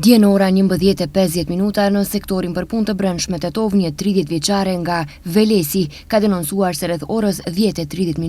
Dje në ora 11:50 në sektorin për punë të brendshme Tetov, një 30 vjeçare nga Velesi ka denoncuar se rreth orës 10:30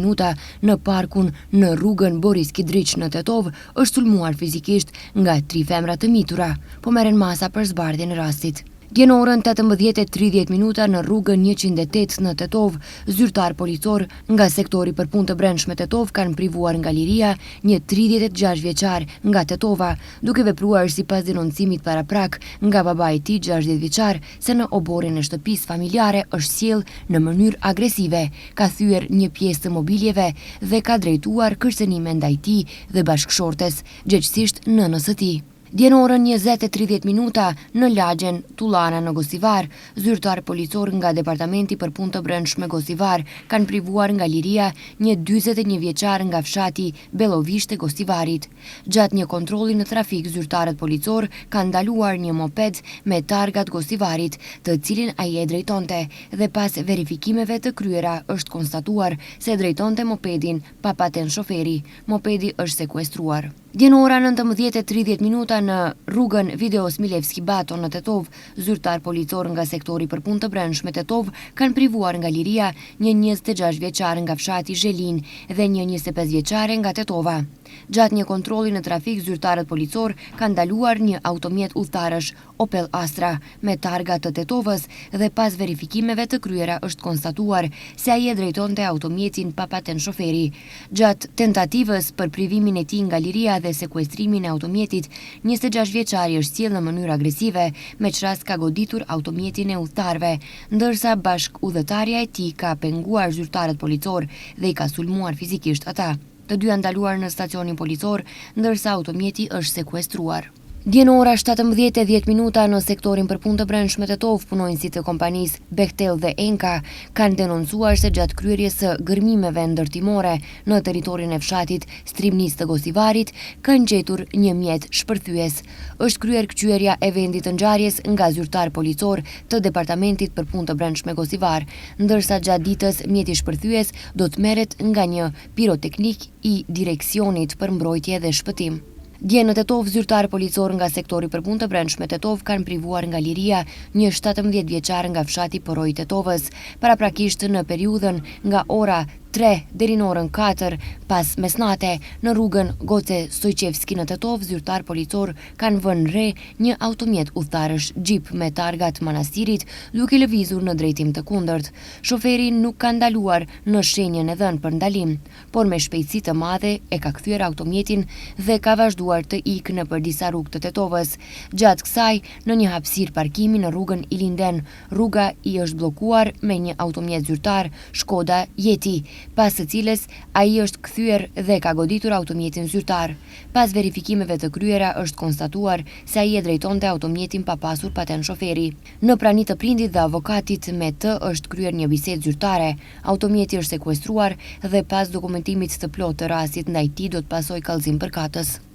në parkun në rrugën Boris Kidriç në Tetov është sulmuar fizikisht nga 3 femra të mitura, po merren masa për zbardhjen e rastit. Dje në orën 18:30 në rrugën 108 në Tetov, zyrtar policor nga sektori për punë të brendshme Tetov kanë privuar nga liria një 36 vjeçar nga Tetova, duke vepruar sipas denoncimit paraprak nga babai i tij 60 vjeçar se në oborrin e shtëpisë familjare është sjell në mënyrë agresive, ka thyer një pjesë të mobiljeve dhe ka drejtuar kërcënime ndaj tij dhe bashkëshortes, gjithsesi nënës së tij. Dje në orën 20:30 në lagjen Tullana në Gosivar, zyrtar policor nga Departamenti për punë të brendshme Gosivar kanë privuar nga liria një 41 vjeçar nga fshati Bellovisht e Gosivarit. Gjatë një kontrolli në trafik, zyrtarët policor kanë ndaluar një moped me targat Gosivarit, të cilin ai e drejtonte, dhe pas verifikimeve të kryera është konstatuar se drejtonte mopedin pa patent shoferi. Mopedi është sekuestruar. Dje në ora 19:30 në rrugën Videos Milevski Bato në Tetov, zyrtar policor nga sektori për punë të brendshme Tetov kanë privuar nga liria një 26 vjeçar nga fshati Zhelin dhe një 25 vjeçare nga Tetova. Gjatë një kontrolli në trafik, zyrtarët policor kanë ndaluar një automjet udhëtarësh Opel Astra me targa të Tetovës dhe pas verifikimeve të kryera është konstatuar se ai e drejtonte automjetin pa patent shoferi. Gjatë tentativës për privimin e tij nga liria dhe sekuestrimin e automjetit, 26 vjeçari është sjell në mënyrë agresive, me çrast ka goditur automjetin e udhëtarëve, ndërsa bashkëudhëtarja e tij ka penguar zyrtarët policor dhe i ka sulmuar fizikisht ata. Të dy janë ndaluar në stacionin policor, ndërsa automjeti është sekuestruar. Dje në ora 17:10 në sektorin për punë të brendshme Tetov, punonjësit të kompanisë Bechtel dhe Enka kanë denoncuar se gjatë kryerjes së gërmimeve ndërtimore në territorin e fshatit Strimnis të Gosivarit kanë gjetur një mjet shpërthyes. Është kryer kçyerja e vendit të ngjarjes nga zyrtar policor të Departamentit për punë të brendshme Gosivar, ndërsa gjatë ditës mjeti shpërthyes do të merret nga një piroteknik i direksionit për mbrojtje dhe shpëtim. Dje në Tetov, zyrtar policor nga sektori për punë të brendshme Tetov kanë privuar nga liria një 17 vjeçar nga fshati Poroj Tetovës, paraprakisht në periudhën nga ora 3 deri në orën 4 pas mesnate në rrugën Goce Stojqevski në Tetov, zyrtar policor kanë vënë re një automjet udhëtarësh Jeep me targat Manastirit duke lëvizur në drejtim të kundërt. Shoferi nuk ka ndaluar në shenjën e dhënë për ndalim, por me shpejtësi të madhe e ka kthyer automjetin dhe ka vazhduar të ikë nëpër disa rrugë të Tetovës. Gjatë kësaj, në një hapësirë parkimi në rrugën Ilinden, rruga i është bllokuar me një automjet zyrtar Shkoda Yeti, pas së cilës ai është kthyer dhe ka goditur automjetin zyrtar. Pas verifikimeve të kryera është konstatuar se ai e drejtonte automjetin pa pasur patent shoferi. Në prani të prindit dhe avokatit me të është kryer një bisedë zyrtare. Automjeti është sekuestruar dhe pas dokumentimit të plotë të rastit ndaj tij do të pasojë kallëzim përkatës.